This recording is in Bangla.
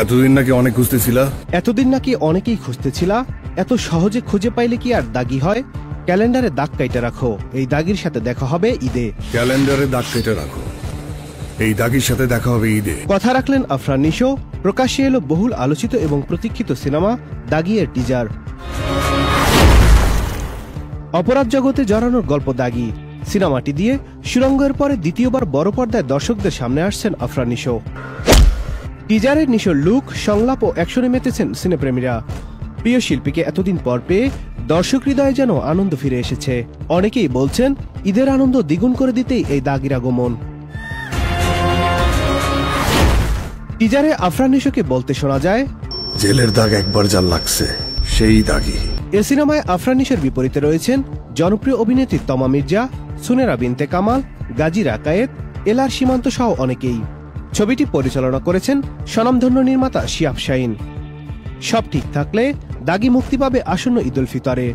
এতদিন নাকি অনেক খুঁজতেছিলা? এতদিন নাকি অনেকেই খুঁজতেছিলা। এত সহজে খুঁজে পাইলে কি আর দাগি হয়? ক্যালেন্ডারে দাগ কাইটে রাখো, এই দাগির সাথে দেখা হবে ঈদে। ক্যালেন্ডারে দাগ কেটে রাখো, এই দাগির সাথে দেখা হবে ঈদে। কথা রাখলেন আফরান নিশো। প্রকাশ্যে এলো বহুল আলোচিত এবং প্রতীক্ষিত সিনেমা দাগি এর টিজার। অপরাধ জগতে জড়ানোর গল্প দাগি সিনেমাটি দিয়ে সুরঙ্গের পরে দ্বিতীয়বার বড় পর্দায় দর্শকদের সামনে আসছেন আফরান নিশো। টিজারের নিশোর লুক, সংলাপ ও অ্যাকশনে মেতেছেন সিনেপ্রেমীরা। প্রিয় শিল্পীকে এতদিন পর পেয়ে দর্শক হৃদয়ে যেন আনন্দ ফিরে এসেছে। অনেকেই বলছেন ঈদের আনন্দ দ্বিগুণ করে দিতেই এই দাগির আগমন। টিজারে আফরান নিশোকে বলতে শোনা যায়, জেলের দাগ একবার যা লাগছে সেই দাগি। এ সিনেমায় আফরান নিশোর বিপরীতে রয়েছেন জনপ্রিয় অভিনেত্রী তমা মির্জা, সুনেরা বিনতে কামাল, গাজী রাকায়েত, এলআর সীমান্ত সহ অনেকেই। ছবিটি পরিচালনা করেছেন স্বনামধন্য নির্মাতা শিহাব শাহীন। সব ঠিক থাকলে দাগি মুক্তি পাবে আসন্ন ঈদ উল ফিতরে।